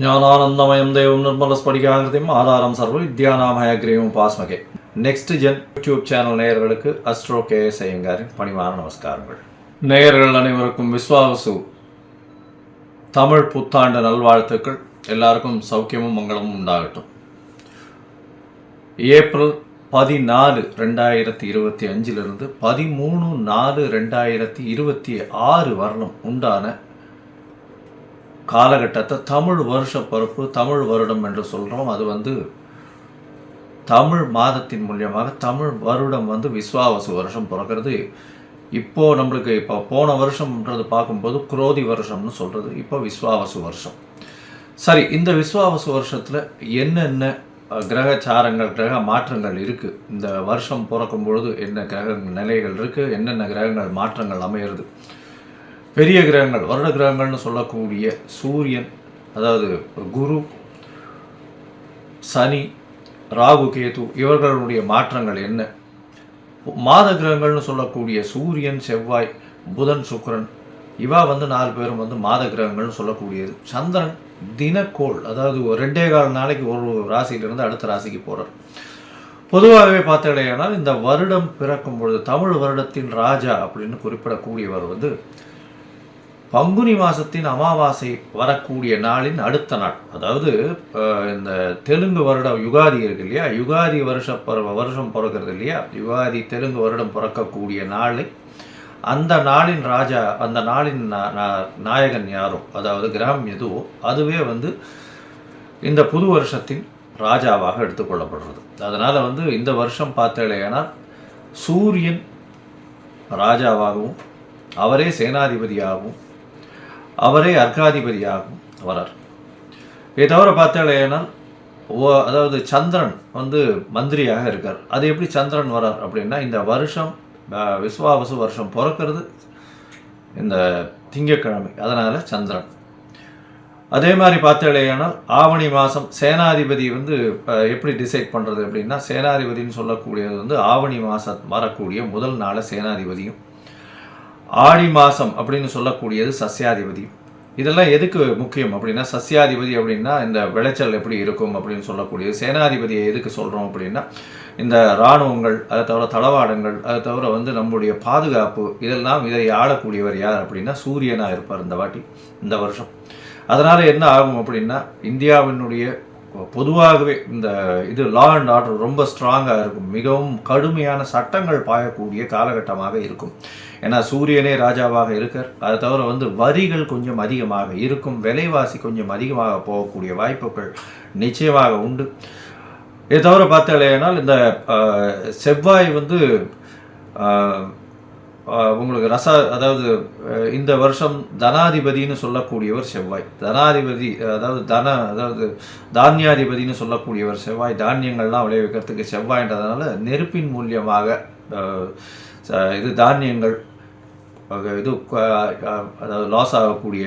ஞானானந்தமயம் தேவம் நிர்மலஸ்படிகாகிருதியும் ஆதாரம் சர்வ வித்யாநாமயக்ரீவம் பாஸ்மகே. நெக்ஸ்ட் ஜென் யூடியூப் சேனல் நேயர்களுக்கு அஸ்ட்ரோ கேஎஸ் ஐயங்காரின் பணிவான நமஸ்காரங்கள். நேயர்கள் அனைவருக்கும் விஸ்வாவசு தமிழ் புத்தாண்டு நல்வாழ்த்துக்கள். எல்லாருக்கும் சௌக்கியமும் மங்களமும் உண்டாகட்டும். ஏப்ரல் 14, 2025 13, 4, 2026 வரலும் உண்டான காலகட்டத்தை தமிழ் வருஷ பிறப்பு, தமிழ் வருடம் என்று சொல்கிறோம். அது தமிழ் மாதத்தின் மூலியமாக தமிழ் வருடம் விஸ்வாவசு வருஷம் பிறக்கிறது. இப்போது நம்மளுக்கு போன வருஷம்ன்றது பார்க்கும்போது குரோதி வருஷம்னு சொல்கிறது. இப்போ விஸ்வாவசு வருஷம். சரி, இந்த விஸ்வாவசு வருஷத்தில் என்னென்ன கிரகச்சாரங்கள், கிரக மாற்றங்கள் இருக்குது, இந்த வருஷம் பிறக்கும் பொழுது என்ன கிரக நிலைகள் இருக்குது, என்னென்ன கிரகங்கள் மாற்றங்கள் அமையிறது, பெரிய கிரகங்கள் வருட கிரகங்கள்னு சொல்லக்கூடிய சூரியன், அதாவது குரு, சனி, ராகு, கேது இவர்களுடைய மாற்றங்கள் என்ன, மாத கிரகங்கள்னு சொல்லக்கூடிய சூரியன், செவ்வாய், புதன், சுக்கிரன் இவா 4 பேரும் மாத கிரகங்கள்னு சொல்லக்கூடியது. சந்திரன் தினக்கோள், அதாவது 2.25 நாளைக்கு ஒரு ராசியிலிருந்து அடுத்த ராசிக்கு போகிறார். பொதுவாகவே பார்த்தீங்கன்னா இந்த வருடம் பிறக்கும் பொழுது தமிழ் வருடத்தின் ராஜா அப்படின்னு குறிப்பிடக்கூடியவர் பங்குனி மாதத்தின் அமாவாசை வரக்கூடிய நாளின் அடுத்த நாள், அதாவது இந்த தெலுங்கு வருடம் யுகாதி இருக்கு இல்லையா, யுகாதி வருஷம் பிறக்கிறது இல்லையா, யுகாதி தெலுங்கு வருடம் பிறக்கக்கூடிய நாளை அந்த நாளின் ராஜா, அந்த நாளின் நாயகன் யாரோ, அதாவது கிரகம் எதுவோ அதுவே இந்த புது வருஷத்தின் ராஜாவாக எடுத்துக்கொள்ளப்படுறது. அதனால் இந்த வருஷம் பார்த்தேன்னா சூரியன் ராஜாவாகவும் அவரே சேனாதிபதியாகவும் அவரே அர்க்காதிபதியாகவும் வரார். இதை தவிர பார்த்தேன்னா அதாவது சந்திரன் மந்திரியாக இருக்கார். அது எப்படி சந்திரன் வரார் அப்படின்னா, இந்த வருஷம் விஸ்வாவசு வருஷம் பிறக்கிறது இந்த திங்கட்கிழமை, அதனால் சந்திரன். அதே மாதிரி பார்த்தேனால் ஆவணி மாதம் சேனாதிபதி எப்படி டிசைட் பண்ணுறது அப்படின்னா, சேனாதிபதினு சொல்லக்கூடியது ஆவணி மாதம் வரக்கூடிய முதல் நாளை சேனாதிபதியும், ஆடி மாதம் அப்படின்னு சொல்லக்கூடியது சஸ்யாதிபதியும். இதெல்லாம் எதுக்கு முக்கியம் அப்படின்னா, சஸ்யாதிபதி அப்படின்னா இந்த விளைச்சல் எப்படி இருக்கும் அப்படின்னு சொல்லக்கூடியது. சேனாதிபதியை எதுக்கு சொல்கிறோம் அப்படின்னா, இந்த இராணுவங்கள், அதை தவிர தளவாடங்கள், அதை தவிர நம்முடைய பாதுகாப்பு, இதை ஆளக்கூடியவர் யார் அப்படின்னா சூரியனாக இருப்பார் இந்த வருஷம். அதனால் என்ன ஆகும் அப்படின்னா, இந்தியாவினுடைய பொதுவாகவே இந்த லா அண்ட் ஆர்டர் ரொம்ப ஸ்ட்ராங்காக இருக்கும். மிகவும் கடுமையான சட்டங்கள் பாயக்கூடிய காலகட்டமாக இருக்கும். ஏன்னா சூரியனே ராஜாவாக இருக்கார். அதை தவிர வரிகள் கொஞ்சம் அதிகமாக இருக்கும், விலைவாசி கொஞ்சம் அதிகமாக போகக்கூடிய வாய்ப்புகள் நிச்சயமாக உண்டு. இதை தவிர பார்த்தேனால் இந்த செவ்வாய் உங்களுக்கு அதாவது இந்த வருஷம் தனாதிபதினு சொல்லக்கூடியவர் செவ்வாய். தனாதிபதி அதாவது தானியாதிபதினு சொல்லக்கூடியவர் செவ்வாய். தானியங்கள்லாம் விளைவிக்கிறதுக்கு செவ்வாய்ன்றதுனால நெருப்பின் மூலியமாக தானியங்கள் அதாவது லாஸ் ஆகக்கூடிய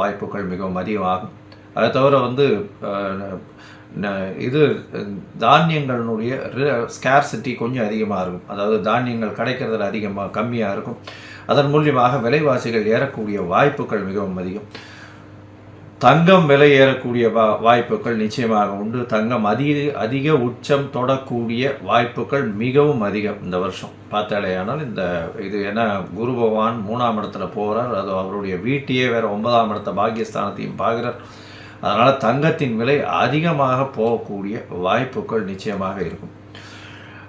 வாய்ப்புகள் மிகவும் அதிகமாகும். அதை தவிர தானியங்களுடைய ஸ்கேர்சிட்டி கொஞ்சம் அதிகமாக இருக்கும். அதாவது தானியங்கள் கிடைக்கிறதுல கம்மியாக இருக்கும். அதன் மூலியமாக விலைவாசிகள் ஏறக்கூடிய வாய்ப்புகள் மிகவும் அதிகம். தங்கம் விலை ஏறக்கூடிய வாய்ப்புகள் நிச்சயமாக உண்டு. தங்கம் அதிக உச்சம் தொடக்கூடிய வாய்ப்புகள் மிகவும் அதிகம் இந்த வருஷம் பார்த்தாலேயானால். இது ஏன்னா குரு பகவான் 3ஆம் இடத்துல போகிறார். அது அவருடைய வீட்டையே வேறு 9ஆம் இடத்த பாக்கியஸ்தானத்தையும் பார்க்குறார். அதனால் தங்கத்தின் விலை அதிகமாக போகக்கூடிய வாய்ப்புகள் நிச்சயமாக இருக்கும்.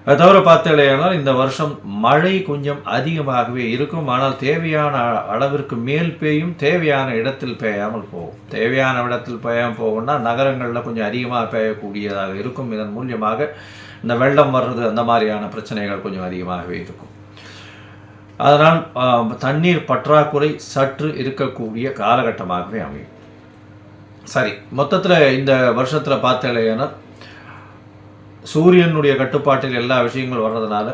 அதை தவிர பார்த்தேனால் இந்த வருஷம் மழை கொஞ்சம் அதிகமாகவே இருக்கும். ஆனால் தேவையான அளவிற்கு மேல் பெய்யும், தேவையான இடத்தில் பெய்யாமல் போகும். தேவையான இடத்தில் பெய்யாமல் போகும்னா நகரங்களில் கொஞ்சம் அதிகமாக பெய்யக்கூடியதாக இருக்கும். இதன் மூலியமாக இந்த வெள்ளம் வர்றது, அந்த மாதிரியான பிரச்சனைகள் கொஞ்சம் அதிகமாகவே இருக்கும். அதனால் தண்ணீர் பற்றாக்குறை சற்று இருக்கக்கூடிய காலகட்டமாகவே அமையும். சரி, மொத்தத்தில் இந்த வருஷத்தில் பார்த்தேன்னா சூரியனுடைய கட்டுப்பாட்டில் எல்லா விஷயங்களும் வர்றதுனால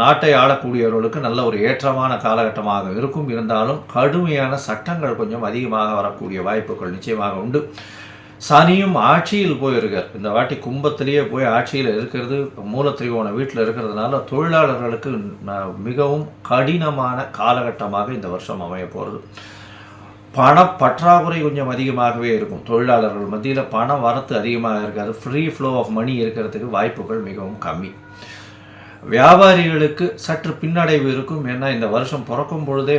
நாட்டை ஆளக்கூடியவர்களுக்கு நல்ல ஒரு ஏற்றமான காலகட்டமாக இருக்கும். இருந்தாலும் கடுமையான சட்டங்கள் கொஞ்சம் அதிகமாக வரக்கூடிய வாய்ப்புகள் நிச்சயமாக உண்டு. சனியும் ஆட்சியில் போயிருக்கார். இந்த வாட்டி கும்பத்திலேயே போய் ஆட்சியில் இருக்கிறது, மூலத்திரிகோண வீட்டில் இருக்கிறதுனால தொழிலாளர்களுக்கு மிகவும் கடினமான காலகட்டமாக இந்த வருஷம் அமைய போகிறது. பண பற்றாக்குறை கொஞ்சம் அதிகமாகவே இருக்கும். தொழிலாளர்கள் மத்தியில் பண வரத்து அதிகமாக இருக்காது. ஃப்ரீ ஃப்ளோ ஆஃப் மணி இருக்கிறதுக்கு வாய்ப்புகள் மிகவும் கம்மி. வியாபாரிகளுக்கு சற்று பின்னடைவு இருக்கும். ஏன்னா இந்த வருஷம் பிறக்கும் பொழுதே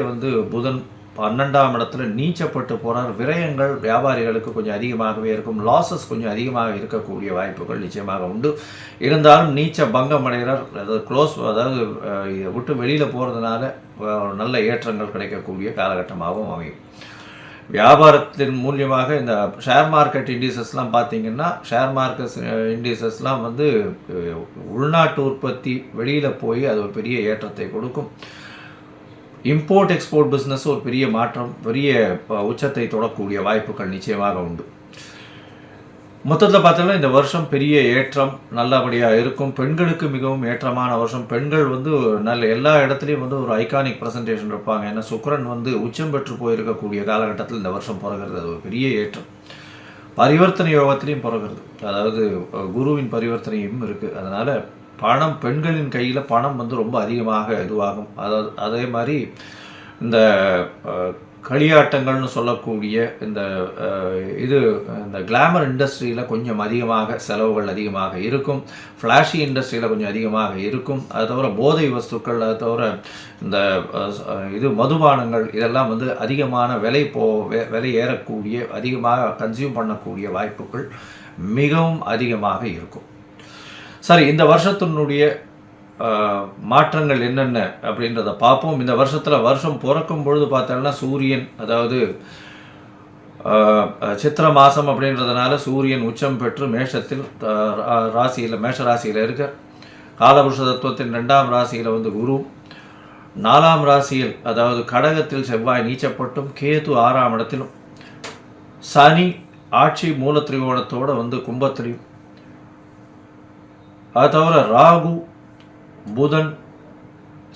புதன் 12ஆம் இடத்துல நீச்சப்பட்டு போகிறார். விரயங்கள் வியாபாரிகளுக்கு கொஞ்சம் அதிகமாகவே இருக்கும். லாஸஸ் கொஞ்சம் அதிகமாக இருக்கக்கூடிய வாய்ப்புகள் நிச்சயமாக உண்டு. இருந்தாலும் நீச்ச பங்கம் அடைகிறார். அதாவது இதை விட்டு வெளியில் போகிறதுனால நல்ல ஏற்றங்கள் கிடைக்கக்கூடிய காலகட்டமாகவும் அமையும். வியாபாரத்தின் மூலியமாக இந்த ஷேர் மார்க்கெட் இண்டிசஸ்லாம் பார்த்தீங்கன்னா, ஷேர் மார்க்கெட் இண்டிசஸ்லாம் உள்நாட்டு உற்பத்தி வெளியில் போய் அது ஒரு பெரிய ஏற்றத்தை கொடுக்கும். இம்போர்ட் எக்ஸ்போர்ட் பிஸ்னஸ் ஒரு பெரிய மாற்றம், பெரிய உச்சத்தை தொடக்கூடிய வாய்ப்புகள் நிச்சயமாக உண்டு. மொத்தத்தில் பார்த்தோம்னா இந்த வருஷம் பெரிய ஏற்றம் நல்லபடியாக இருக்கும். பெண்களுக்கு மிகவும் ஏற்றமான வருஷம். பெண்கள் நல்ல எல்லா இடத்துலையும் ஒரு ஐகானிக் ப்ரெசன்டேஷன் இருப்பாங்க. ஏன்னா சுக்கிரன் உச்சம் பெற்று போயிருக்கக்கூடிய காலகட்டத்தில் இந்த வருஷம் பிறகுறது அது ஒரு பெரிய ஏற்றம். பரிவர்த்தனை யோகத்திலையும் பிறகுறது, அதாவது குருவின் பரிவர்த்தனையும் இருக்குது. அதனால் பணம், பெண்களின் கையில் பணம் ரொம்ப அதிகமாக இதுவாகும். அதாவது அதே மாதிரி இந்த களியாட்டங்கள்னு சொல்லக்கூடிய இந்த கிளாமர் இண்டஸ்ட்ரியில் கொஞ்சம் அதிகமாக செலவுகள் அதிகமாக இருக்கும். ஃப்ளாஷி இண்டஸ்ட்ரியில் கொஞ்சம் அதிகமாக இருக்கும். அது தவிர போதை வஸ்துக்கள், அது தவிர இந்த மதுபானங்கள் இதெல்லாம் அதிகமான விலை ஏறக்கூடிய, அதிகமாக கன்சியூம் பண்ணக்கூடிய வாய்ப்புகள் மிகவும் அதிகமாக இருக்கும். சரி, இந்த வருஷத்தினுடைய மாற்றங்கள் என்னென்ன அப்படின்றத பார்ப்போம். இந்த வருஷம் பிறக்கும் பொழுது பார்த்தோம்னா சூரியன், அதாவது சித்திர மாதம் அப்படின்றதுனால சூரியன் உச்சம் பெற்று மேஷத்தில் மேஷ ராசியில் இருக்க. காலபுருஷ தத்துவத்தின் 2ஆம் ராசியில் குரு, 4ஆம் ராசியில் அதாவது கடகத்தில் செவ்வாய் நீச்சப்பட்டும், கேது 6ஆம் இடத்திலும், சனி ஆட்சி மூலத்திரிகோணத்தோடு கும்பத்திலையும், அது தவிர ராகு, புதன்,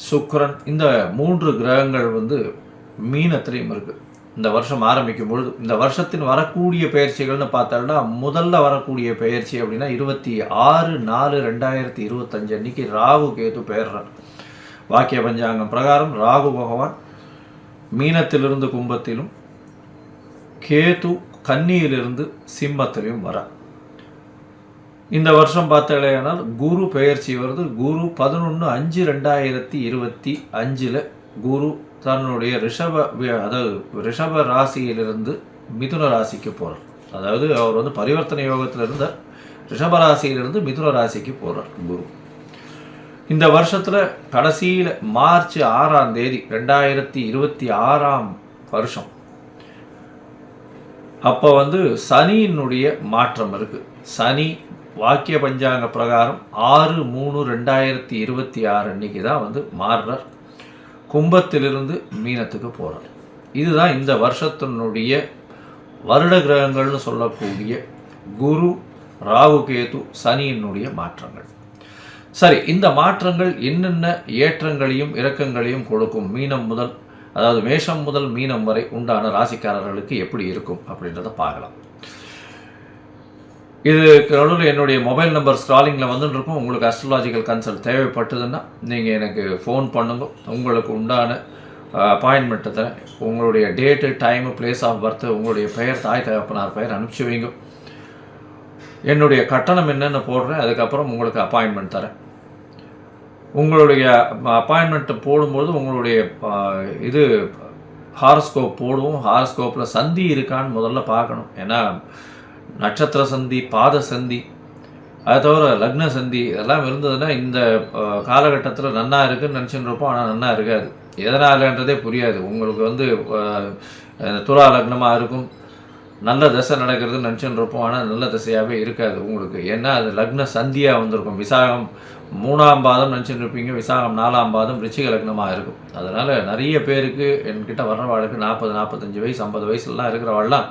சுக்கிரன் இந்த 3 கிரகங்கள் மீனத்திலையும் இருக்குது. இந்த வருஷம் ஆரம்பிக்கும் பொழுது இந்த வருஷத்தின் வரக்கூடிய பயிற்சிகள்னு பார்த்தோம்னா, முதல்ல வரக்கூடிய பயிற்சி அப்படின்னா 26/4/2025 அன்னைக்கு ராகு கேது பெயர்றார். வாக்கிய பஞ்சாங்கம் பிரகாரம் ராகு பகவான் மீனத்திலிருந்து கும்பத்திலும், கேது கன்னியிலிருந்து சிம்மத்திலையும் வரார். இந்த வருஷம் பார்த்தாலேயானால் குரு பெயர்ச்சி வருது. குரு 11/5/2025 குரு தன்னுடைய ரிஷப ராசியிலிருந்து மிதுன ராசிக்கு போகிறார். அதாவது அவர் பரிவர்த்தனை யோகத்தில் இருந்தார். ரிஷப ராசியிலிருந்து மிதுன ராசிக்கு போகிறார் குரு. இந்த வருஷத்தில் கடைசியில் மார்ச் 6ஆம் தேதி 2026ஆம் வருஷம் அப்போ சனியினுடைய மாற்றம் இருக்குது. சனி வாக்கிய பஞ்சாங்க பிரகாரம் 6/3/2026 அன்னைக்கு தான் மாறுறார். கும்பத்திலிருந்து மீனத்துக்கு போகிறார். இதுதான் இந்த வருஷத்தினுடைய வருட கிரகங்கள்னு சொல்லக்கூடிய குரு, ராகு, கேது, சனியினுடைய மாற்றங்கள். சரி, இந்த மாற்றங்கள் என்னென்ன ஏற்றங்களையும் இறக்கங்களையும் கொடுக்கும்? மேஷம் முதல் மீனம் வரை உண்டான ராசிக்காரர்களுக்கு எப்படி இருக்கும் அப்படின்றத பார்க்கலாம். இதுக்கு நடுவில் என்னுடைய மொபைல் நம்பர் ஸ்க்ராலிங்கில் வந்துட்டுருக்கும். உங்களுக்கு அஸ்ட்ராலாஜிக்கல் கன்சல்ட் தேவைப்பட்டதுன்னா நீங்கள் எனக்கு ஃபோன் பண்ணுங்க. உங்களுக்கு உண்டான அப்பாயின்மெண்ட்டை தரேன். உங்களுடைய date, time, place of birth, உங்களுடைய பெயர், தாய் தகப்பனார் பெயர் அனுப்பிச்சி வைங்க. என்னுடைய கட்டணம் என்னென்னு போடுறேன். அதுக்கப்புறம் உங்களுக்கு அப்பாயின்மெண்ட் தரேன். உங்களுடைய அப்பாயின்மெண்ட்டை போடும்போது உங்களுடைய ஹாரஸ்கோப் போடுவோம். ஹாரஸ்கோப்பில் சந்தி இருக்கான்னு முதல்ல பார்க்கணும். ஏன்னா நட்சத்திர சந்தி, பாத சந்தி, அது தவிர லக்ன சந்தி இதெல்லாம் இருந்ததுன்னா இந்த காலகட்டத்தில் நன்னா இருக்குதுன்னு நினச்சின்னு இருப்போம். ஆனால் நன்னா இருக்காது. எதனாலன்றதே புரியாது. உங்களுக்கு துலா லக்னமாக இருக்கும், நல்ல தசை நடக்கிறதுன்னு நினச்சின்னு இருப்போம். ஆனால் நல்ல தசையாகவே இருக்காது உங்களுக்கு. ஏன்னா அது லக்ன சந்தியாக வந்திருக்கும். விசாகம் 3ஆம் பாதம் நினச்சிட்டு இருப்பீங்க, விசாகம் 4ஆம் பாதம் ரிச்சிக லக்னமாக இருக்கும். அதனால் நிறைய பேருக்கு என்கிட்ட வர்றவாளுக்கு 40, 45 வயசு, 50 வயசுலாம் இருக்கிறவாள்லாம்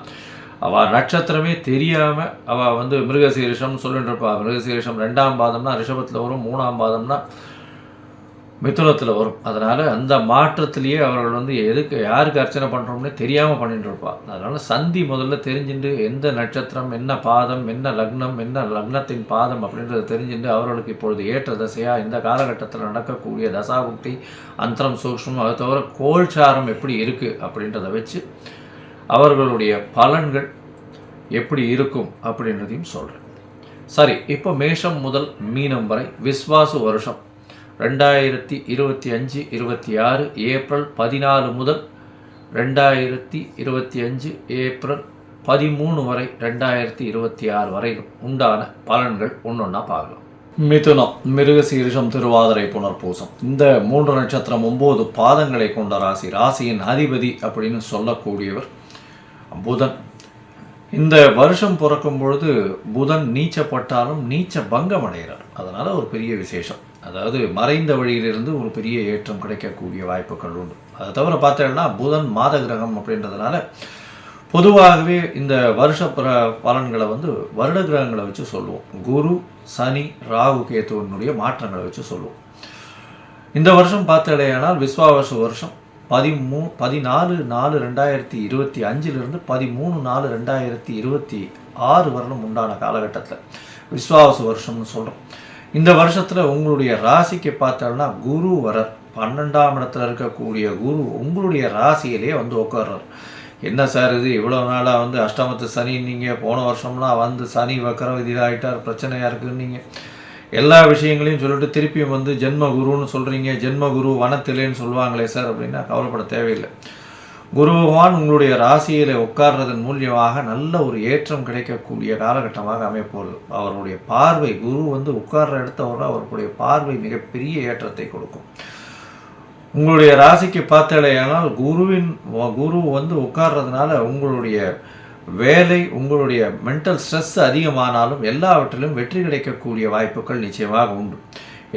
அவள் நட்சத்திரமே தெரியாமல் அவள் மிருகசீரிஷம்னு சொல்லிட்டு இருப்பாள். மிருகசீரிஷம் 2ஆம் பாதம்னா ரிஷபத்தில் வரும், 3ஆம் பாதம்னா மிதுனத்தில் வரும். அதனால் அந்த மாற்றத்திலேயே அவர்கள் எதுக்கு யாருக்கு அர்ச்சனை பண்ணுறோம்னே தெரியாமல் பண்ணிட்டு இருப்பாள். அதனால் சந்தி முதல்ல தெரிஞ்சுட்டு எந்த நட்சத்திரம், என்ன பாதம், என்ன லக்னம், என்ன லக்னத்தின் பாதம் அப்படின்றத தெரிஞ்சுட்டு அவர்களுக்கு இப்பொழுது ஏற்ற தசையாக இந்த காலகட்டத்தில் நடக்கக்கூடிய தசாபுக்தி, அந்தரம், சூக்ஷ்மம், அது தவிர கோல்சாரம் எப்படி இருக்குது அப்படின்றத வச்சு அவர்களுடைய பலன்கள் எப்படி இருக்கும் அப்படின்றதையும் சொல்கிறேன். சரி, இப்போ மேஷம் முதல் மீனம் வரை விஸ்வாசு வருஷம் 2025-26 ஏப்ரல் 14 முதல் 2025 ஏப்ரல் 13 வரை 2026 வரையிலும் உண்டான பலன்கள் ஒன்றொன்னா பார்க்கலாம். மிதுனம், மிருகசீரிஷம், திருவாதிரை, புனர்பூசம் இந்த 3 நட்சத்திரம் 9 பாதங்களை கொண்ட ராசி. ராசியின் அதிபதி அப்படின்னு சொல்லக்கூடியவர் புதன். இந்த வருஷம் பிறக்கும் பொழுது புதன் நீச்சப்பட்டாலும் நீச்ச பங்கம் அடைகிறார். அதனால் ஒரு பெரிய விசேஷம். அதாவது மறைந்த வழியிலிருந்து ஒரு பெரிய ஏற்றம் கிடைக்கக்கூடிய வாய்ப்புகள் உண்டு. அதை தவிர பார்த்தீங்கன்னா புதன் மாத கிரகம் அப்படின்றதுனால பொதுவாகவே இந்த வருஷ பலன்களை வருட கிரகங்களை வச்சு சொல்லுவோம். குரு, சனி, ராகு, கேத்துவனுடைய மாற்றங்களை வச்சு சொல்லுவோம். இந்த வருஷம் பார்த்தடையானால் விஸ்வாவச வருஷம் 14/4/2025 13/4/2026 வரலும் உண்டான காலகட்டத்தில் விஸ்வாவச வருஷம்னு சொல்கிறோம். இந்த வருஷத்தில் உங்களுடைய ராசிக்கு பார்த்தோம்னா குரு வரர். 12ஆம் இடத்துல இருக்கக்கூடிய குரு உங்களுடைய ராசியிலேயே உட்கார்றார். என்ன சார் இது இவ்வளோ நாளாக அஷ்டமத்து சனி நீங்கள் போன வருஷம்லாம் சனி வக்கரம் இதாகிட்டார், பிரச்சனையாக இருக்குன்னு நீங்கள் எல்லா விஷயங்களையும் சொல்லிட்டு திருப்பியும் ஜென்ம குருன்னு சொல்கிறீங்க. ஜென்ம குரு வனத்திலேன்னு சொல்லுவாங்களே சார் அப்படின்னா கவலைப்பட தேவையில்லை. குரு பகவான் உங்களுடைய ராசியில் உட்கார்றதன் மூலியமாக நல்ல ஒரு ஏற்றம் கிடைக்கக்கூடிய காலகட்டமாக அமையப்போகுது. அவருடைய பார்வை குரு உட்கார்ற இடத்தோட அவருடைய பார்வை மிகப்பெரிய ஏற்றத்தை கொடுக்கும். உங்களுடைய ராசிக்கு பார்த்தலையானால் குரு உட்கார்றதுனால உங்களுடைய வேலை, உங்களுடைய மென்டல் ஸ்ட்ரெஸ் அதிகமானாலும் எல்லாவற்றிலும் வெற்றி கிடைக்கக்கூடிய வாய்ப்புகள் நிச்சயமாக உண்டு.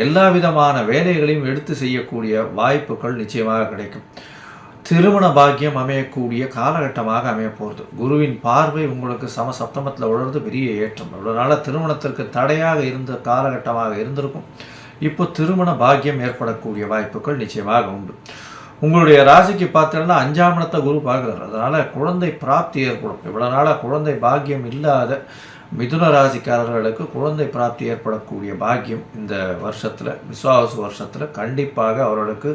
எல்லா விதமான வேலைகளையும் எடுத்து செய்யக்கூடிய வாய்ப்புகள் நிச்சயமாக கிடைக்கும். திருமண பாக்கியம் அமையக்கூடிய காலகட்டமாக அமையப்போகிறது. குருவின் பார்வை உங்களுக்கு சப்தமத்தில் உணர்ந்து பெரிய ஏற்றம். இவ்வளோ திருமணத்திற்கு தடையாக இருந்த காலகட்டமாக இருந்திருக்கும். இப்போ திருமண பாக்கியம் ஏற்படக்கூடிய வாய்ப்புகள் நிச்சயமாக உண்டு. உங்களுடைய ராசிக்கு பார்த்தீங்கன்னா 5ஆம் இடத்தை குரு பார்க்குறாரு. அதனால் குழந்தை பிராப்தி ஏற்படும். இவ்வளோ நாளாக குழந்தை பாக்கியம் இல்லாத மிதுன ராசிக்காரர்களுக்கு குழந்தை பிராப்தி ஏற்படக்கூடிய பாக்கியம் இந்த வருஷத்தில் விஸ்வாவசு வருஷத்தில் கண்டிப்பாக அவர்களுக்கு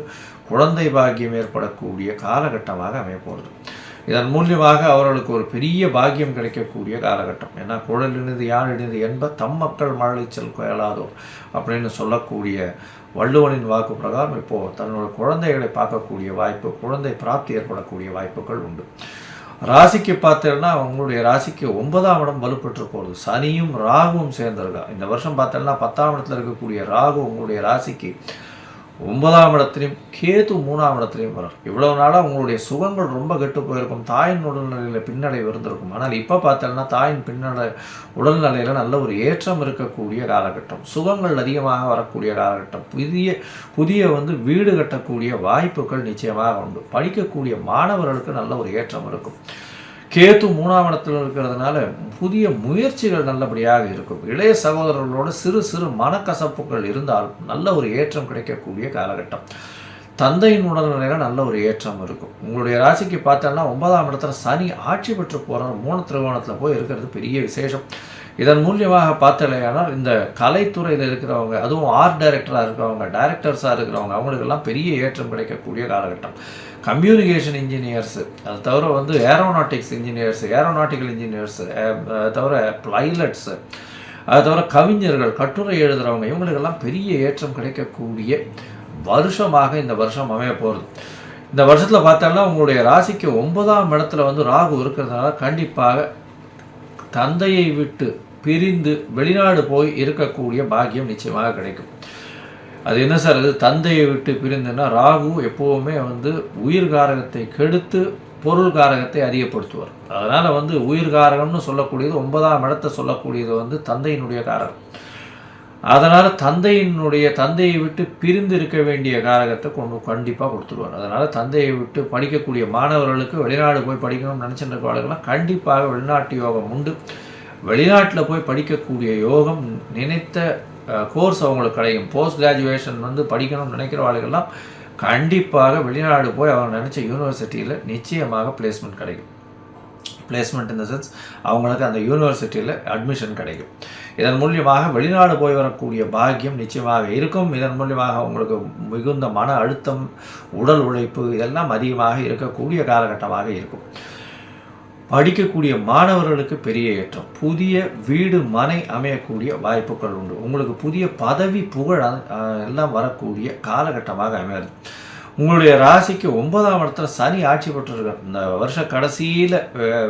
குழந்தை பாக்கியம் ஏற்படக்கூடிய காலகட்டமாக அமையப்போகிறது. இதன் மூலியமாக அவர்களுக்கு ஒரு பெரிய பாக்கியம் கிடைக்கக்கூடிய காலகட்டம். ஏன்னா குழல் இணைந்து யார் இணைந்து என்ப தம் மக்கள் மழலைச்சல் குயலாதோர் அப்படின்னு சொல்லக்கூடிய வள்ளுவனின் வாக்கு பிரகாரம் இப்போது தன்னோட குழந்தைகளை பார்க்கக்கூடிய வாய்ப்பு, குழந்தை பிராப்தி ஏற்படக்கூடிய வாய்ப்புகள் உண்டு. ராசிக்கு பார்த்தேன்னா உங்களுடைய ராசிக்கு 9ஆம் இடம் வலுப்பெற்று போகிறது. சனியும் ராகுவும் சேர்ந்திருக்கா. இந்த வருஷம் பார்த்தேன்னா 10ஆம் இடத்துல இருக்கக்கூடிய ராகு உங்களுடைய ராசிக்கு 9ஆம் இடத்துலையும் கேது 3ஆம் இடத்துலையும் வரும். இவ்வளவு நாளாக உங்களுடைய சுகங்கள் ரொம்ப கெட்டு போயிருக்கும். தாயின் உடல்நிலையில் பின்னடைவு இருந்திருக்கும். ஆனால் இப்போ பார்த்தோம்னா தாயின் உடல்நிலையில் நல்ல ஒரு ஏற்றம் இருக்கக்கூடிய காலகட்டம். சுகங்கள் அதிகமாக வரக்கூடிய காலகட்டம். புதிய வீடு கட்டக்கூடிய வாய்ப்புகள் நிச்சயமாக உண்டு. படிக்கக்கூடிய மாணவர்களுக்கு நல்ல ஒரு ஏற்றம் இருக்கும். கேது 3ஆம் இடத்தில் இருக்கிறதுனால புதிய முயற்சிகள் நல்லபடியாக இருக்கும். இளைய சகோதரர்களோடு சிறு சிறு மனக்கசப்புகள் இருந்தாலும் நல்ல ஒரு ஏற்றம் கிடைக்கக்கூடிய காலகட்டம். தந்தையின் உடல்நிலையில் நல்ல ஒரு ஏற்றம் இருக்கும். உங்களுடைய ராசிக்கு பார்த்தோன்னா 9ஆம் இடத்துல சனி ஆட்சி பெற்று போகிறார். 3 திரிகோணத்தில் போய் இருக்கிறது பெரிய விசேஷம். இதன் மூலியமாக பார்த்தலையானால் இந்த கலைத்துறையில் இருக்கிறவங்க, அதுவும் ஆர்ட் டைரக்டராக இருக்கிறவங்க, டைரக்டர்ஸாக இருக்கிறவங்க, அவங்களுக்கெல்லாம் பெரிய ஏற்றம் கிடைக்கக்கூடிய காலகட்டம். கம்யூனிகேஷன் இன்ஜினியர்ஸு, அது தவிர ஏரோநாட்டிக்ஸ் இன்ஜினியர்ஸு, ஏரோநாட்டிக்கல் இன்ஜினியர்ஸு, அது தவிர பைலட்ஸு, அது தவிர கவிஞர்கள், கட்டுரை எழுதுகிறவங்க, இவங்களுக்கெல்லாம் பெரிய ஏற்றம் கிடைக்கக்கூடிய வருஷமாக இந்த வருஷம் அமைய போகிறது. இந்த வருஷத்தில் பார்த்தோம்னா உங்களுடைய ராசிக்கு 9ஆம் இடத்துல ராகு இருக்கிறதுனால கண்டிப்பாக தந்தையை விட்டு பிரிந்து வெளிநாடு போய் இருக்கக்கூடிய பாக்கியம் நிச்சயமாக கிடைக்கும். அது என்ன சார், அது தந்தையை விட்டு பிரிந்துன்னா ராகு எப்போவுமே உயிர்காரகத்தை கெடுத்து பொருள்காரகத்தை அதிகப்படுத்துவார். அதனால் உயிர்காரகம்னு சொல்லக்கூடியது 9ஆம் இடத்தை சொல்லக்கூடியது தந்தையினுடைய காரகம். அதனால் தந்தையை விட்டு பிரிந்து இருக்க வேண்டிய காரகத்தை கண்டிப்பாக கொடுத்துருவார். அதனால் தந்தையை விட்டு படிக்கக்கூடிய மாணவர்களுக்கு வெளிநாடு போய் படிக்கணும்னு நினச்சிட்டு இருக்கவர்களுக்கெல்லாம் கண்டிப்பாக வெளிநாட்டு யோகம் உண்டு. வெளிநாட்டில் போய் படிக்கக்கூடிய யோகம், நினைத்த கோர்ஸ் அவங்களுக்கு கிடைக்கும். போஸ்ட் கிராஜுவேஷன் படிக்கணும்னு நினைக்கிறவர்களுக்கெல்லாம் கண்டிப்பாக வெளிநாடு போய் அவங்க நினச்ச யூனிவர்சிட்டியில் நிச்சயமாக பிளேஸ்மெண்ட் கிடைக்கும். பிளேஸ்மெண்ட் இந்த சென்ஸ் அவங்களுக்கு அந்த யூனிவர்சிட்டியில் அட்மிஷன் கிடைக்கும். இதன் மூலியமாக வெளிநாடு போய் வரக்கூடிய பாக்கியம் நிச்சயமாக இருக்கும். இதன் மூலியமாக அவங்களுக்கு மிகுந்த மன அழுத்தம், உடல் உழைப்பு இதெல்லாம் அதிகமாக இருக்கக்கூடிய காலகட்டமாக இருக்கும். படிக்கக்கூடிய மாணவர்களுக்கு பெரிய ஏற்றம். புதிய வீடு, மனை அமையக்கூடிய வாய்ப்புகள் உண்டு. உங்களுக்கு புதிய பதவி, புகழ் எல்லாம் வரக்கூடிய காலகட்டமாக அமையாது. உங்களுடைய ராசிக்கு 9ஆம் இடத்துல சனி ஆட்சி பெற்றிருக்கார். இந்த வருஷ கடைசியில்,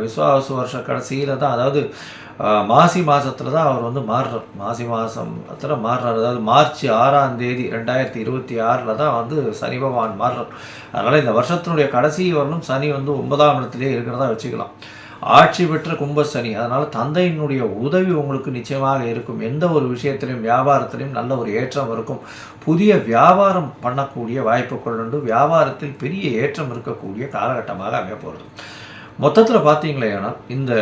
விஸ்வாவசு வருஷ கடைசியில் தான், அதாவது மாசி மாதத்தில் தான் அவர் வந்து மாறுறார். மாசி மாதத்தில் மாறுறார். அதாவது மார்ச் 6ஆம் தேதி 2026 தான் வந்து சனி பகவான் மாறுறார். அதனால் இந்த வருஷத்தினுடைய கடைசி வரலும் சனி வந்து 9ஆம் இடத்துலேயே இருக்கிறதா வச்சுக்கலாம். ஆட்சி பெற்ற கும்ப சனி. அதனால் தந்தையினுடைய உதவி உங்களுக்கு நிச்சயமாக இருக்கும். எந்த ஒரு விஷயத்திலையும், வியாபாரத்திலையும் நல்ல ஒரு ஏற்றம் இருக்கும். புதிய வியாபாரம் பண்ணக்கூடிய வாய்ப்புகள் உண்டு. வியாபாரத்தில் பெரிய ஏற்றம் இருக்கக்கூடிய காலகட்டமாக அமைய போகிறது. மொத்தத்தில் பார்த்தீங்களேனால் இந்த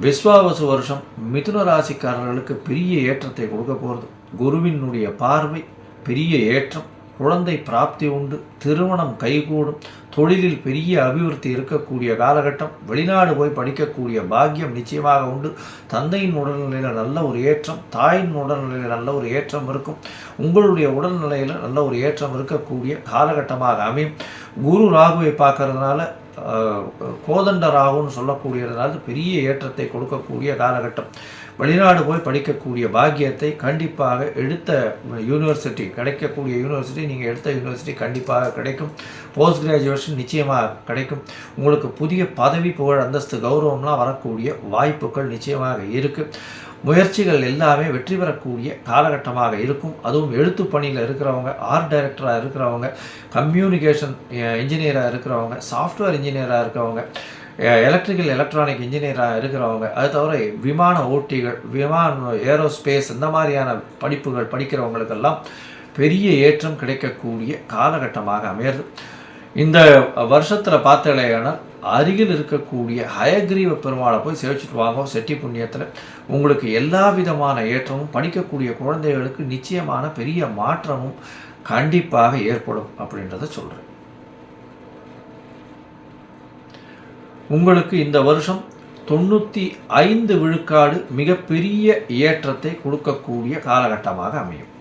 விஸ்வாவசு வருஷம் மிதுன ராசிக்காரர்களுக்கு பெரிய ஏற்றத்தை கொடுக்க போகிறது. குருவினுடைய பார்வை, பெரிய ஏற்றம், குழந்தை பிராப்தி உண்டு, திருமணம் கைகூடும், தொழிலில் பெரிய அபிவிருத்தி இருக்கக்கூடிய காலகட்டம், வெளிநாடு போய் படிக்கக்கூடிய பாக்கியம் நிச்சயமாக உண்டு. தந்தையின் உடல்நிலையில் நல்ல ஒரு ஏற்றம், தாயின் உடல்நிலையில் நல்ல ஒரு ஏற்றம் இருக்கும். உங்களுடைய உடல்நிலையில் நல்ல ஒரு ஏற்றம் இருக்கக்கூடிய காலகட்டமாக அமையும். குரு ராகுவை பார்க்கறதுனால கோதண்ட ராகுன்னு சொல்லக்கூடியதுனால பெரிய ஏற்றத்தை கொடுக்கக்கூடிய காலகட்டம். வெளிநாடு போய் படிக்கக்கூடிய பாக்கியத்தை கண்டிப்பாக எடுத்த யூனிவர்சிட்டி, கிடைக்கக்கூடிய யூனிவர்சிட்டி, நீங்கள் எடுத்த யூனிவர்சிட்டி கண்டிப்பாக கிடைக்கும். போஸ்ட் கிராஜுவேஷன் நிச்சயமாக கிடைக்கும். உங்களுக்கு புதிய பதவி, புகழ், அந்தஸ்து, கௌரவம்லாம் வரக்கூடிய வாய்ப்புகள் நிச்சயமாக இருக்குது. முயற்சிகள் எல்லாமே வெற்றி பெறக்கூடிய காலகட்டமாக இருக்கும். அதுவும் எழுத்து பணியில் இருக்கிறவங்க, ஆர்ட் டைரக்டராக இருக்கிறவங்க, கம்யூனிகேஷன் இன்ஜினியராக இருக்கிறவங்க, சாஃப்ட்வேர் இன்ஜினியராக இருக்கிறவங்க, எலக்ட்ரிக்கல் எலக்ட்ரானிக் இன்ஜினியராக இருக்கிறவங்க, அது தவிர விமான ஓட்டிகள், ஏரோஸ்பேஸ், இந்த மாதிரியான படிப்புகள் படிக்கிறவங்களுக்கெல்லாம் பெரிய ஏற்றம் கிடைக்கக்கூடிய காலகட்டமாக அமையிறது. இந்த வருஷத்தில் பார்த்தலையானால் அருகில் இருக்கக்கூடிய ஹயக்ரீவ பெருமாளை போய் சேவிச்சுட்டு வாங்க. செட்டி புண்ணியத்தில் உங்களுக்கு எல்லா விதமான ஏற்றமும், படிக்கக்கூடிய குழந்தைகளுக்கு நிச்சயமான பெரிய மாற்றமும் கண்டிப்பாக ஏற்படும் அப்படின்றத சொல்கிறேன். உங்களுக்கு இந்த வருஷம் 95 விழுக்காடு மிகப்பெரிய ஏற்றத்தை கொடுக்கக்கூடிய காலகட்டமாக அமையும்.